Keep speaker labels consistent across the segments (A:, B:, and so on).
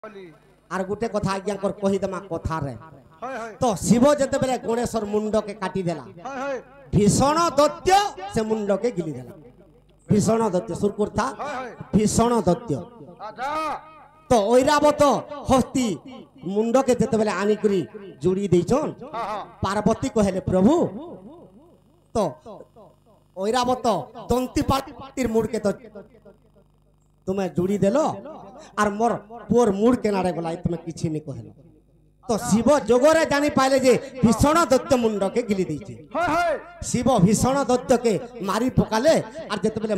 A: are गुटे कथा आज्ञा कर कही दमा कथा रे तो शिव जते बेले गणेशर मुंड के काटी देला भीषण दैत्य से मुंड के गिली देला भीषण दैत्य सुरकुर था भीषण दैत्य तो ऐरावत हस्ती मुंड के जते बेले आनी करी जुड़ी देछन पार्वती कहले प्रभु तो ऐरावत दंती पार्टीर मुड़ के तो तुम्हें जुड़ी देलो और मोर पोर मुड़ के नारे गला तुम्हें किछि नहीं कहलो तो शिव जोगरे जानी पाइले जे भीषण दैत्य मुंड के गिली देछि शिव भीषण दैत्य के मारी पकाले और जते बेले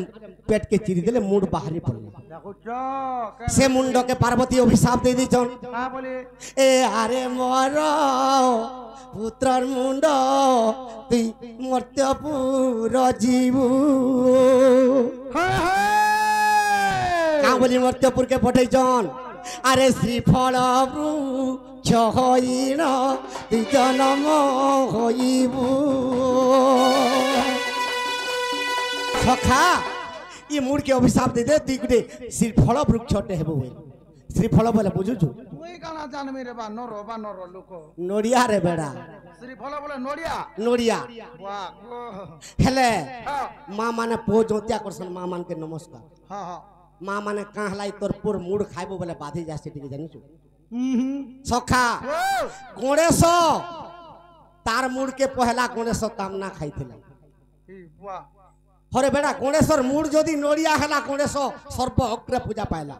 A: पेट के चिरी देले मुंड बाहरी पड़ले से मुंड के पार्वती अभिशाप दे दिछन ए अरे मोर पुत्रर मुंड तुई मर्त्यपुर जीवु का बोली मर्त्यपुर के पठैछन अरे श्रीफल वृक्ष होइन तुई जन्म होइबु सखा ये मुड़ के अभिशाप दे दे तुई गुटे श्रीफल वृक्षटे हेबो श्रीफल बोले बुझुछु
B: तुई काना जानमी रे बानर लोक
A: नोडिया रे बेड़ा
B: श्रीफल बोले नोडिया
A: नोडिया
B: वाह
A: हेले मां माने पो जोतिया करसन मां मान के नमस्कार
B: हां हां
A: मां माने काहलाई तोर पुर मुड़ खाइबो बोले बाधी जासे टिके जानिछु सखा गणेश तार मुड़ के पहला गणेश कामना खाइथिला
B: वाह
A: हरे बेड़ा गणेशर मुड़ जदी नोडिया हला गणेश सर्व अग्र पूजा पाइला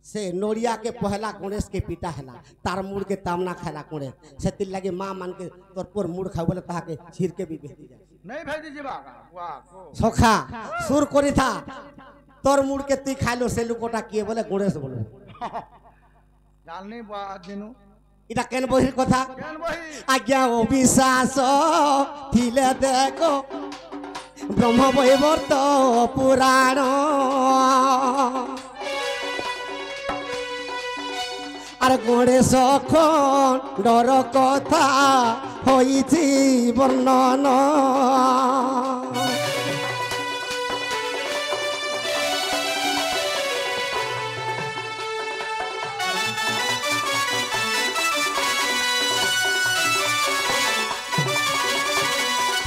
A: से नोडिया के पहला गणेश के पिता हला तार मुड़ के कामना खाइला गणेश से तिल लागे मां मान के तोर पुर मुड़ खाइ बोले ताहा के छीर के भी बेहती जाय
B: नहीं भेजी जीवा वाह
A: सखा सुर करी था तोर मुड़ के तुई खाइलो से लुकोटा किए बोले गणेश बोले
B: जाननी बा दिनु
A: इटा केन बहिर कथा
B: केन बही
A: आज्ञा अविश्वास थिले देखो ब्रह्म वैवर्त पुराण आर गणेश खंडर कथा होइछि वर्णन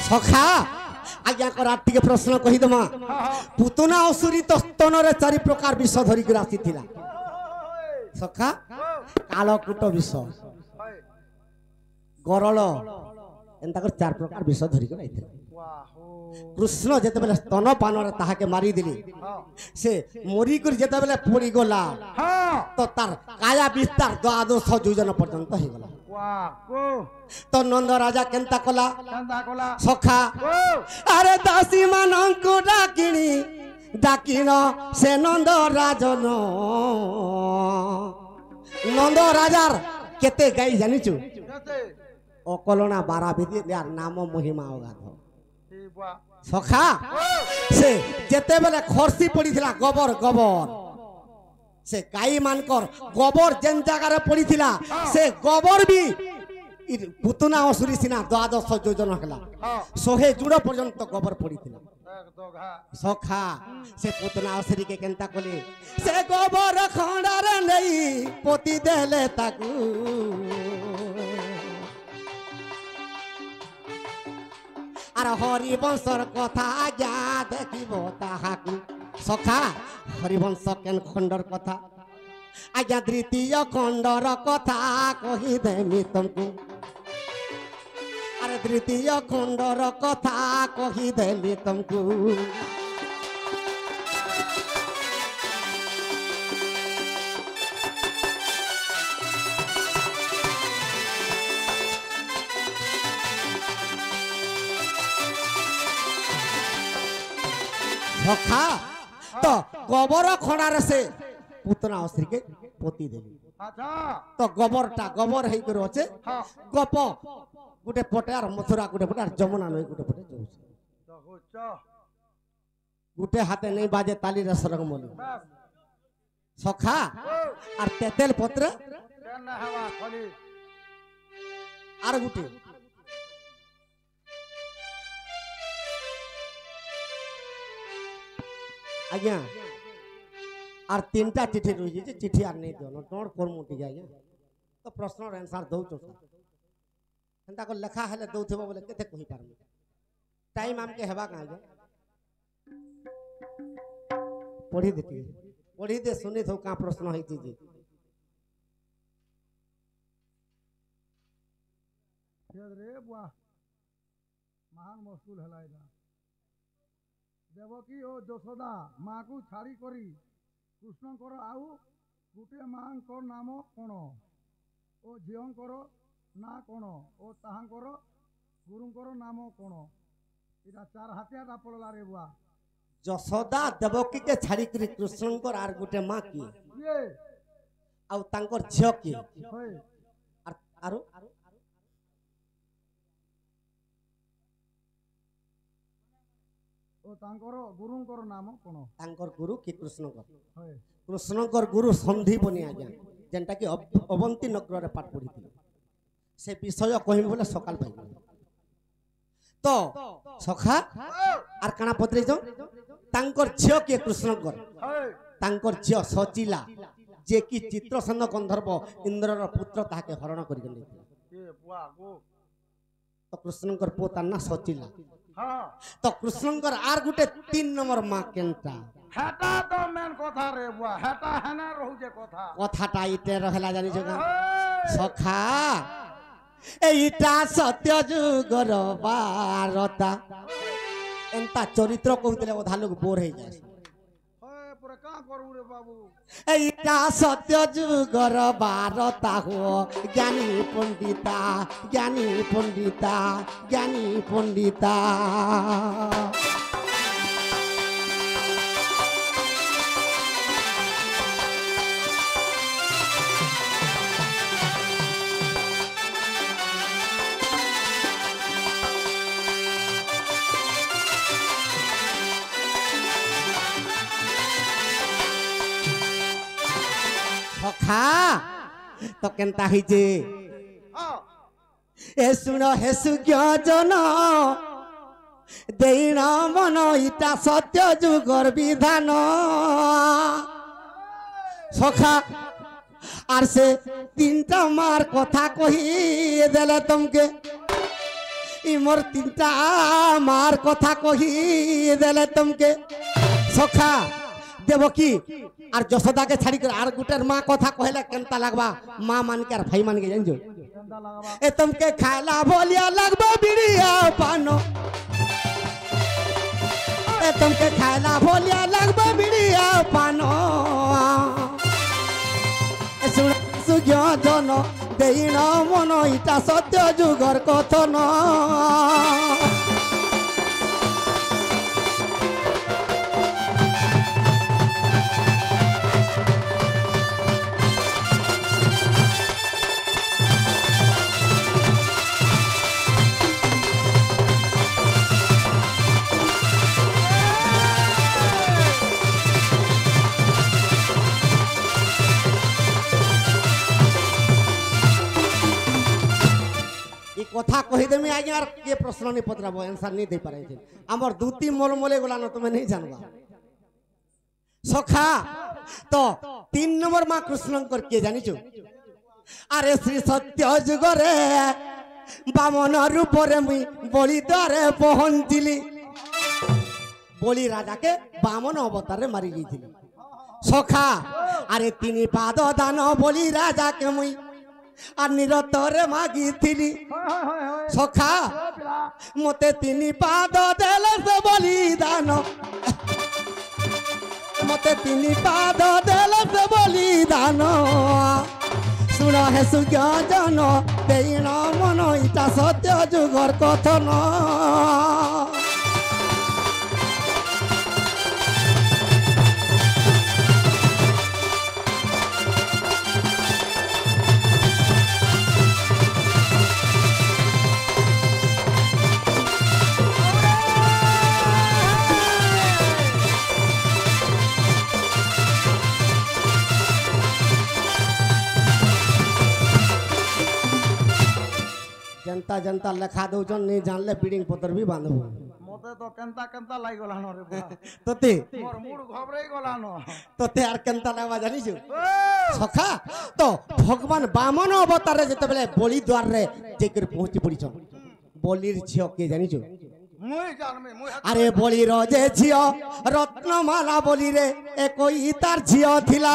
A: सखा आज्ञा करा टिके प्रश्न कही दमा पुतना असुरी तो स्तन रे चारि प्रकार विष धरि के आसी थिला सखा कालकूट विष गरल एंता कर चार प्रकार विष धरि के आइथिला कृष्ण जते बेले स्तन पान रे ताहा के मारी दिली से मोरी कर जते बेले पड़ी गला तो तार काया विस्तार द्वादश योजन पर्यंत हे गला तो नंद राजा केंता कला सखा अरे दासी मानंकु डाकिनी डाकिन से नंद राजन नंद राजार केते गाई जानिचु अकलना 12 विधि यार नाम महिमा अगाध सखा से जेते बेले खरसी पड़ी थिला गोबर गोबर से गाई मानकर गोबर जेन जगह पड़ी थिला से गोबर भी पुतना असुरी सिना द्वादश योजन हला 100 जुड़ पर्यंत गोबर पड़ी थिला सखा से पुतना असुरी के केंता कोले से गोबर खंडार नहीं पोती देले ताकू आर हरिवंशर कथा जा देखिबो ताहाकू सखा हरिवंश केन खंडर कथा आज्ञा तृतीय खंडर कथा कही देमी तुमको अरे तृतीय खंडर कथा कही देमी तुमको सखा तो गोबर खंडार से पुतना अस्त्री के पोती देली तो गोबरटा गोबर हेई कर अछि गप गुटे पटे आर मथुरा गुटे पटे आर जमुना नई गुटे पटे जाउछ गुटे हाथे नहीं बाजे ताली रे सरग मोली सखा आर तेतेल पत्र आर गुटे आज्ञा আর তিনটা চিঠি রয়েছে চিঠি আর নেই দিও নোট করমু টিকে আজ্ঞা তো প্রশ্নর আনসার দৌছ সেটা লেখা হলে দৌথিব বলে কেতে কহি পারমু টাইম আমকে হেবা কাঁ আজ্ঞা পढ़ी दे सुनी थो का प्रश्न होती जी
B: रे बुआ महान मुश्किल हलाइदा देवकी ओ यशोदा माँ को छाड़ी करी कृष्णकर आउ गुटे माँकर नाम कौन ओ झीकर ना कौन ओ ताहांकर गुरुंकर नाम कौन इटा चार हाथिया पड़ला रे बुआ
A: यशोदा देवकी के छाड़ी करी कृष्णकर आर गुटे माँ की आउ तांकर झियो की आरो ओ तांकर गुरुंकर नाम कोन तांकर गुरु की कृष्णकर गुरु संधि बनी आज्ञा जेंटा की अवंती नगर रे पाठ पढ़ी से विषय कहिम बोले सकाल पाई तो सखा आर काना पत्रे जो तांकर झियो के कृष्णकर तांकर झियो सचिला जे की चित्रसेन गंधर्व इंद्रर पुत्र ताके हरण करि गेले तो कृष्णकर पोता ना सचिला तो कृष्णकर आर गुटे 3 नंबर मां केनता हेटा तो मेन कथा रे बुआ हेटा हेना रहू जे कथाटा इते रहला जानि जगा सखा एटा सत्य जुगर बारता एंता चरित्र कहूतले अधा लोग बोर हे जाय होय पूरा का करू रे बाबू एटा सत्य जुगर बारता हो ज्ञानी पंडिता ज्ञानी पंडिता ज्ञानी पंडिता सखा तो केनता ही जे ए सुनो हे सुज्ञ जन देना मन इटा सत्य जुगर विधान सखा आर से 3टा मार कथा कही देले तुमके इमर 3टा मार कथा कही देले तुमके सखा देवकी आर यशोदा के छाड़ी कर आर गुटर माँ कथा कहले केनता लगबा माँ मान के आर भाई मान के जानजो ए तुमके खाला बोलिया लगबा बिड़िया पानो ए तुमके खाला बोलिया लगबा बिड़िया पानो ए सुन सुज्ञ जन देइना मन इटा सत्य जुगर कथन कथा कही देमी आज्ञा के प्रश्न नहीं पतराबो आंसर नहीं दे पारे छे हमर दूती मोलमोले गोला न तुमे नहीं जानबा सखा तो 3 नंबर मां कृष्णकर के जानि छु अरे श्री सत्य जुगरे बामन रूप रे मुई बलि द्वारे पहुंचिली बलि राजा के बामन अवतार रे मारी गईथिली सखा अरे 3 पाद दान बलि राजा के मुई আর নিরতরে মাগিছিলি সখা মতে 3 পাদ দেলে সে বলিদান মতে 3 পাদ দেলে সে বলিদান শুন হে সুজ্ঞ জন দেইন মন ইটা সত্য যুগর কথন जनता जनता लिखा दौन नहीं जानले बिल्डिंग पत्र भी बांधबो
B: মতে তো কেনতা কেনতা লাগি গলানো রে বুড়া
A: তোতে
B: মোর মুড ঘবরাই গলানো
A: তোতে আর কেনতা লাগবা জানিছু সখা তো ভগবান বামন অবতারে যেতেবেলে বলি দ্বারে যে করে পৌঁছি পড়িছ বলির ঝিও কে জানিছু
B: মুই জানমি মুই
A: আরে বলির যে ঝিও রত্নমালা বলি রে একই তার ঝিও থিলা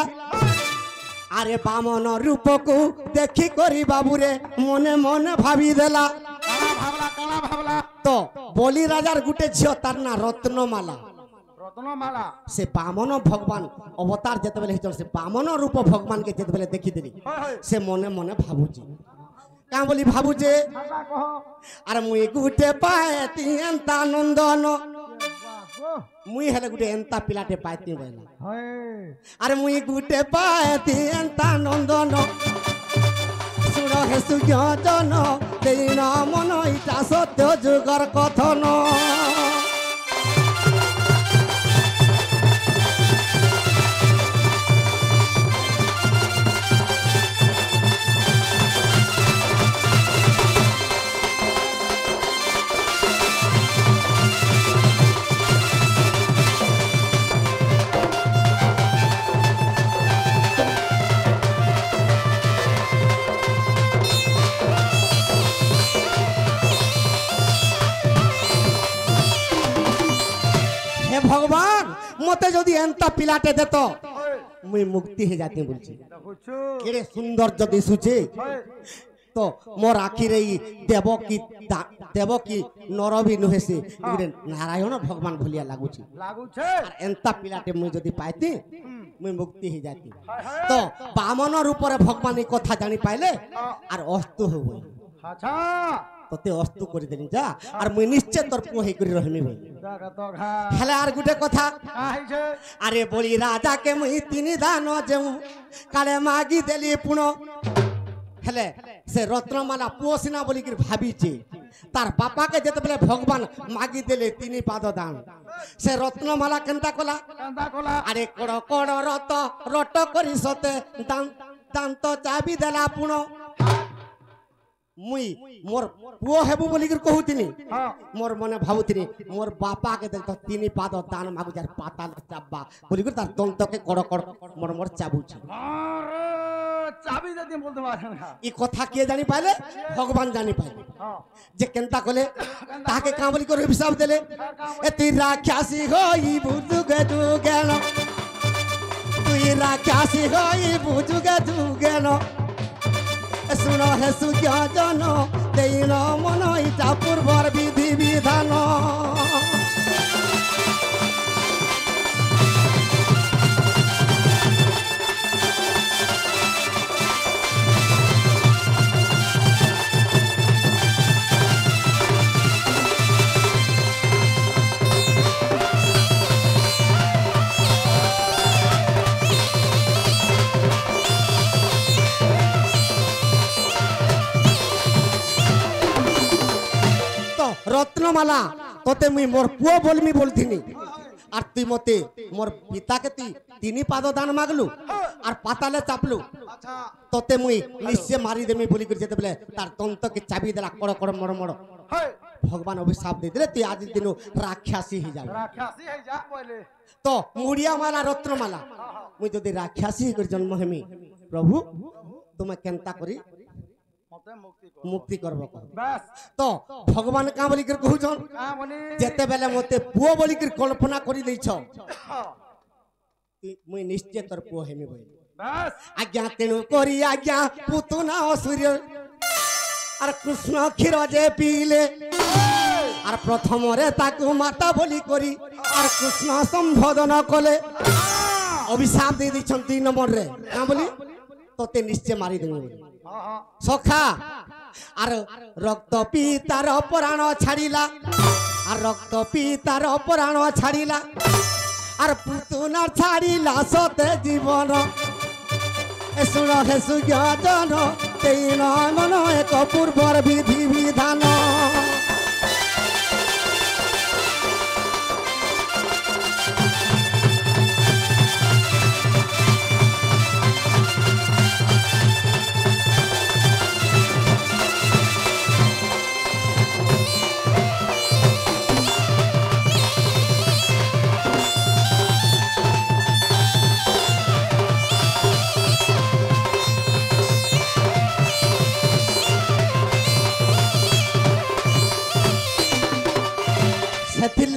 A: আরে বামন রূপকু দেখি করি বাবুরে মনে মনে ভাবি দেলা
B: কালা ভাবলা
A: তো বলি রাজার গুটে ঝিও তার না রত্নমালা
B: রত্নমালা
A: সে বামন ভগবান অবতার যেতেবেলে হইছন সে বামন রূপ ভগবানকে যেতেবেলে দেখি দেলি সে মনে মনে ভাবুছি কাঁ বলি ভাবুছে
B: ভাষা কহ
A: আরে মুই গুটে পাইতি এন্তা নন্দন মুই হেলে গুটে এন্তা পিলাটে পাইতি বইলা
B: হয়
A: আরে মুই গুটে পাইতি এন্তা নন্দন সুর হে সুজন দেইন মন ইটা সত্য যুগর কথন ভগবান মতে যদি এন্তা পিলাটে দেত মুই মুক্তি হয়ে যাতে বলছি
B: দেখুছু
A: কেড়ে সৌন্দর্য দিশুছে তো মোর আখির এই দেবকী নরবি নুহেছে নারায়ণ ভগবান ভুলিয়া লাগুছি
B: লাগুছে
A: আর এন্তা পিলাটে মুই যদি পাইতি মুই মুক্তি হয়ে যাতি তো বামনর উপরে ভগবান এই কথা জানি পাইলে আর অস্ত হব
B: আচ্ছা
A: তোতে অস্ত করে দেনি যা আর মুই নিশ্চয় তোর পোহে করে রহমি বই
B: জাগা তো ঘা
A: হেলে আর গুটে কথা
B: আইছে
A: আরে বলি রাজাকে মুই তিনি দান যেউ কালে মাগি দেলি পুণ হেলে সে রত্নমালা পুଅ সিনা বলি কি ভাবিছে তার বাপাকে যেতেবেলে ভগবান মাগি দেলে তিনি পাদ দান সে রত্নমালা কেনতা কলা
B: কান্দা কলা
A: আরে কড় কড় রট করি সতে দান্ত চাবি দেলা পুণ মুই মোর পুଅ হেবু বলি কি কহুতিনি
B: হ্যাঁ
A: মোর মনে ভাবুଥିଲି মোর বাপাকে দেখতো তিনি পাদ দান মাগু যার পাতাল চাব্বা বলি করে তার দন্তকে কড় কড় মোর মোর চাবুছি
B: আরে চাবি যদি বলতে পারেন না
A: এই কথা কে জানি পাইলে ভগবান জানি পাইলে
B: হ্যাঁ
A: যে কেনতা কলে তাকে কাঁ বলি করে হিসাব দেলে এ তুই রাক্ষাসী হই বুঝুগে যুগেন তুই রাক্ষাসী হই বুঝুগে যুগেন শুন হে সুজন দেইন মন ইটা পূর্বর বিধি বিধান রত্নমালা তোতে মুই মোর পুଅ বলমি বলথিনি আর তুই মতে মোর পিতাকে তুই তিনি পাদ দান মাগলু আর পাতালে চাপলু
B: আচ্ছা
A: তোতে মুই নিশ্চয় মারি দেমি বলি করে যেতে বলে তার তন্তকে চাবি দেলা কড় কড় মড় মড়
B: হয়
A: ভগবান অভিশাপ দিয়ে দিলে তুই আজ দিন রাক্ষাসী হয়ে যাবে
B: রাক্ষাসী হই যা বলে
A: তো মুড়িয়া মালা রত্নমালা মুই যদি রাক্ষাসী করে জন্ম হেমি প্রভু তোমা কেনতা করি
B: মতে মুক্তি কর
A: মুক্তি করব
B: বাস
A: তো ভগবান কাঁ বলি করে কহুছন
B: কা বলি
A: যেতেবেলে মতে পুଅ বলি করে কল্পনা করি ଦେଇছ মুই নিশ্চয় তোর পুଅ হেমি বই
B: বাস
A: আজ্ঞা তেণু করি আজ্ঞা পুতুনা অসুর আর কৃষ্ণ ক্ষীর যে পিলে আর প্রথমরে তাকু মাতা বলি করি আর কৃষ্ণ সম্বোধন কলে অভিশাপ দিয়ে দিচ্ছেন 3 নম্বরে কাঁ বলি তোতে নিশ্চয় মারি দেবে বলি
B: হ্যাঁ হ্যাঁ
A: সখা আর রক্ত পিতার প্রাণ ছাড়িলা আর রক্ত পিতার প্রাণ ছাড়িলা আর পুতুনার ছাড়িলা সতে জীবন শুণ হে সুজন তেইন মন এক পূর্বর বিধি বিধান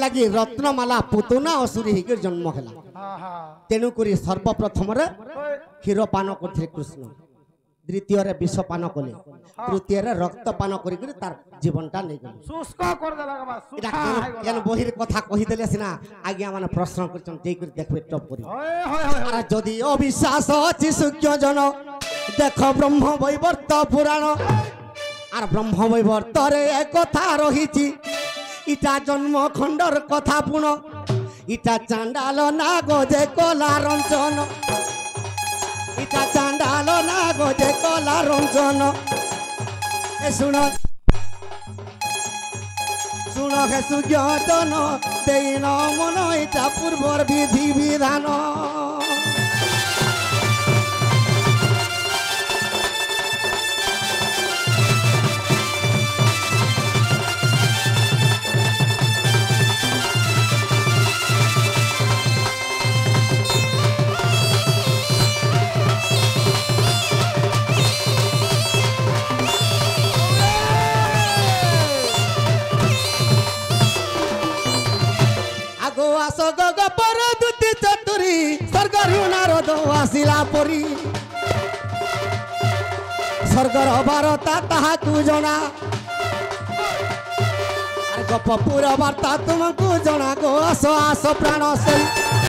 A: लगी रत्नमाला पुतना असुरी हिकर जन्म हैला तेणु करी सर्वप्रथम रे क्षीर पान करथिले कृष्ण द्वितीय रे विष पान कले तृतीय रे रक्त पान करी करी तार जीवनटा नै गले
C: शुष्क कर देला के बाद
A: इटा केन बहिर कथा कहि देले सिना आज्ञा माने प्रश्न करछन देई करी देखबे टप करी अरे जदि अविश्वास अछि सुज्ञ जन देख ब्रह्म वैवर्त पुराण आर ब्रह्म वैवर्त रे एक कथा रहिछि इटा जन्म खंडर कथा पुण इटा चांडाल नाग जे कला रंजन इटा चांडाल नाग जे कला रंजन ए सुन सुन हे सुज्ञातन देन मन इटा पूर्वर विधि विधान स्वर्गर बारता ताहाकू जना गप पूरा वार्ता तुमको जना गो आस आस प्राण सही